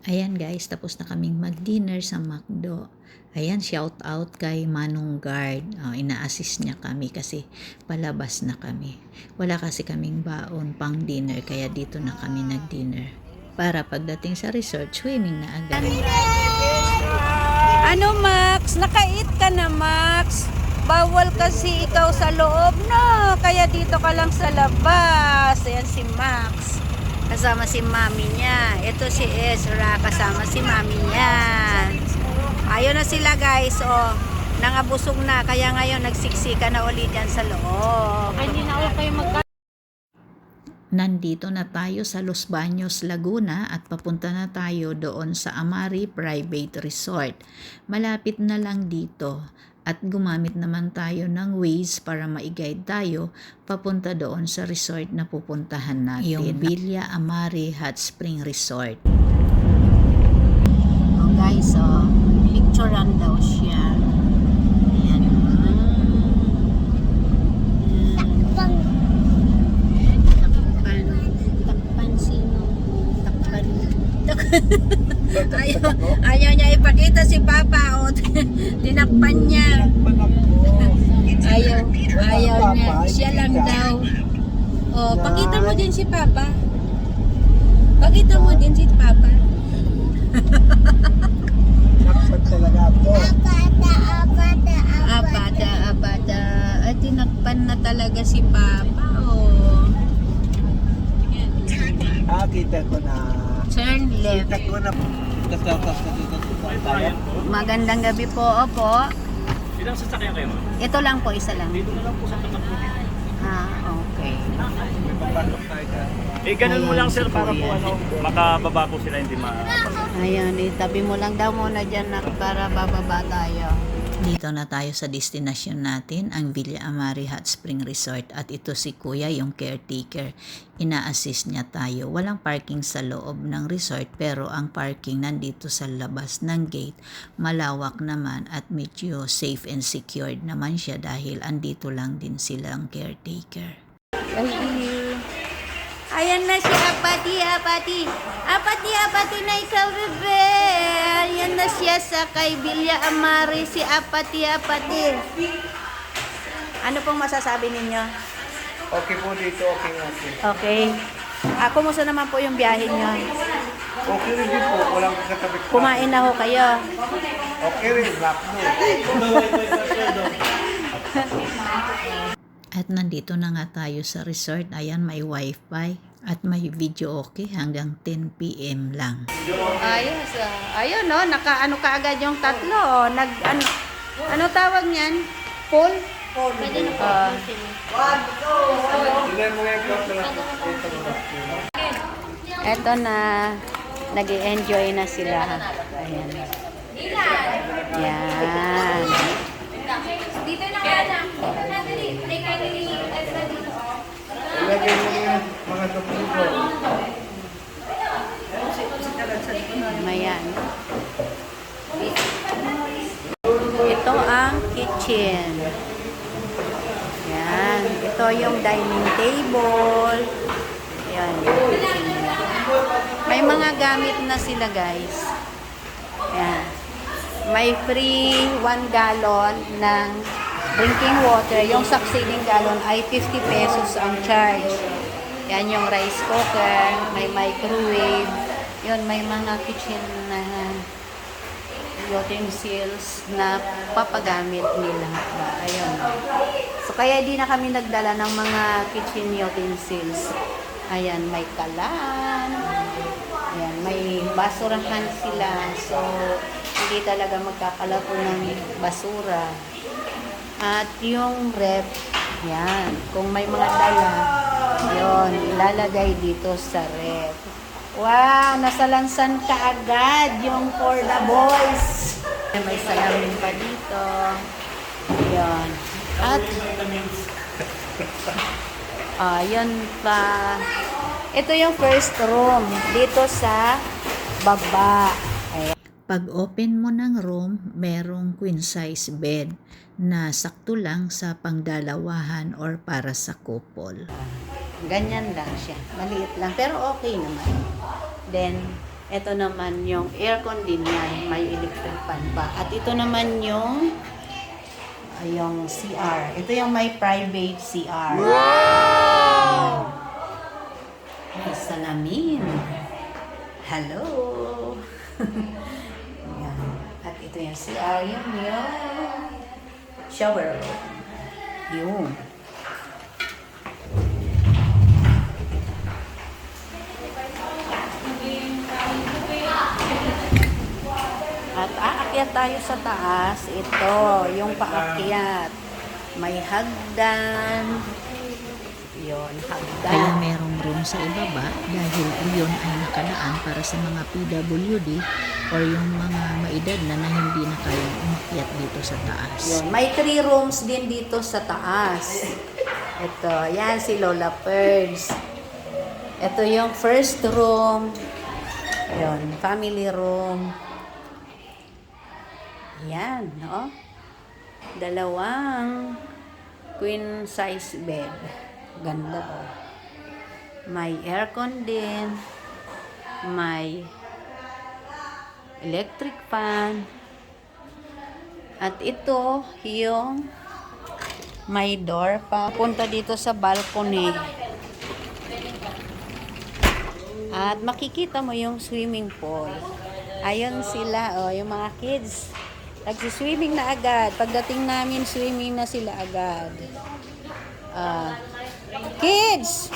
Ayan guys, tapos na kaming mag-dinner sa McDo. Ayan, shout out kay Manong Guard. Ina-assist niya kami kasi palabas na kami. Wala kasi kaming baon pang dinner kaya dito na kami nag-dinner. Para pagdating sa resort, swimming na agad. Ano Max? Nakait ka na Max? Bawal kasi ikaw sa loob no? Kaya dito ka lang sa labas. Ayan si Max. Kasama si mami niya. Ito si Ezra. Kasama si mami niya. Ayun na sila guys. Oh, nangabusog na. Kaya ngayon nagsiksika na ulit yan sa loob. Hindi na ulit kayo Nandito na tayo sa Los Baños, Laguna at papunta na tayo doon sa Amari Private Resort. Malapit na lang dito at gumamit naman tayo ng Waze para ma-guide tayo papunta doon sa resort na pupuntahan natin. Yung Villa Amari Hot Spring Resort. Oh guys, oh, picturean daw siya. Ayan. Takpan sino? Takpan. Ayaw niya ipakita si Papa. O, tinakpan niya. Ayaw niya. Siya lang daw. O, pakita mo din si Papa. Pakita mo din si Papa. Nakpan talaga ako. Abada. Ay, tinakpan na talaga si Papa. Oh. Kita ko na. Turn left. Kita ko na. Tatas na dito tayo. Magandang gabi po. Opo. Ilang sasakyan kayo, ma'am? Ito lang po, isa lang. Dito na lang po sa tapat mo. Okay. May papasok tayo ka. Ganun mo Ayan, lang, sir, si para Kuya. po makababa po sila, hindi Ayan, itabi mo lang daw muna dyan na para bababa tayo. Dito na tayo sa destination natin, ang Villa Amari Hot Spring Resort at ito si Kuya, yung caretaker. Ina-assist niya tayo. Walang parking sa loob ng resort pero ang parking nandito sa labas ng gate. Malawak naman at medyo safe and secured naman siya dahil andito lang din silang caretaker. Ayan na si Apati na ikaw, bebe. Ayan na siya sa kay Villa Amari, si Apati. Ano pong masasabi ninyo? Okay po dito, okay. Okay. Kumusta naman po yung biyahe nyo? Okay rin din po, walang katabi. Kumain na ho kayo. Okay rin, black no. At nandito na nga tayo sa resort. Ayan, may wifi at may video okay hanggang 10 PM lang. Ayos. Ayun no, nakaano ka agad yung tatlo. Ano tawag niyan? Pool? Ilan mo ngayon po sa Eto na, nag-i-enjoy na sila. Ayan. Yan. Ilagay mo yung mga tupulo. Mayan. Ito ang kitchen. Yan. Ito yung dining table. Yan. May mga gamit na sila guys. Yan. May free 1 gallon ng drinking water. Yung succeeding gallon ay 50 pesos ang charge. Yan yung rice cooker. May microwave. Yun, may mga kitchen na utensils na papagamit nila. Ayun. So, kaya di na kami nagdala ng mga kitchen utensils. Ayan, may kalan. Ayan, may basurahan sila. So, hindi talaga magkakalapo ng basura. At yung rep, yan. Kung may mga dala, yun, ilalagay dito sa rep. Wow, nasalansan ka agad yung for the boys. May salamin pa dito. Yun. At, yun pa. Ito yung first room. Dito sa baba. Ayan. Pag open mo ng room, merong queen size bed na sakto lang sa pangdalawahan or para sa couple. Ganyan lang siya. Maliit lang. Pero okay naman. Then, Ito naman yung aircon din yan, may electric fan pa. At ito naman yung CR. Ito yung may private CR. Wow! May salamin. Hello! Ayan. At ito yung CR, yung shower room. Yun. At aakyat tayo sa taas. Ito, yung paakyat. May hagdan. Yun, hagdan. Kaya merong room sa ibaba dahil iyon ay nakalaan para sa mga PWD or yung mga maedad na hindi na kayang umakyat dito sa taas. Yun, may 3 rooms din dito sa taas. Ito, yan si Lola Perds. Ito yung first room. Yun, family room. Yan, no? Dalawang queen size bed. Ganda, oh. May aircon din. May electric fan. At ito, yung may door pa. Punta dito sa balcony. At makikita mo yung swimming pool. Ayun sila, oh, yung mga kids. Nagsiswimming na agad. Pagdating namin, swimming na sila agad. Kids!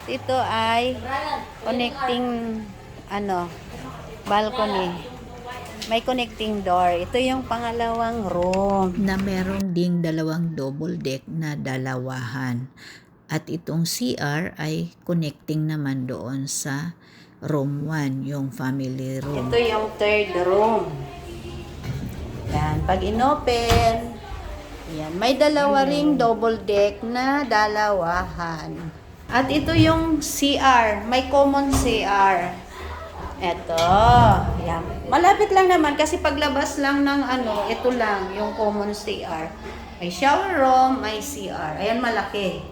Ito ay connecting, balcony. May connecting door. Ito yung pangalawang room. Na meron ding dalawang double deck na dalawahan. At itong CR ay connecting naman doon sa room 1, yung family room. Ito yung third room. Yan, pag inopen, yan, may dalawa ring double deck na dalawahan. At ito yung CR, may common CR. Ito, yan. Malapit lang naman kasi paglabas lang ng ito lang yung common CR. May shower room, may CR. Ayan, malaki.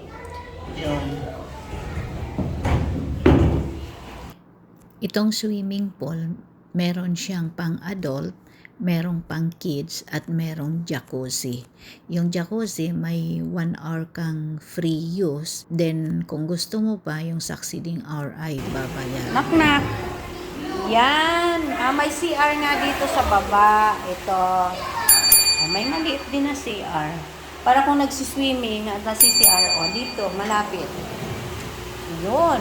Yun. Itong swimming pool, meron siyang pang-adult, merong pang-kids, at merong jacuzzi. Yung jacuzzi, may 1 hour kang free use. Then, kung gusto mo pa, yung succeeding hour ay babayaran. Knock-knock. Yan. May CR nga dito sa baba. Ito. May maliit din na CR. Para kung nagsiswimming at nasi-CR, dito, malapit. Yun.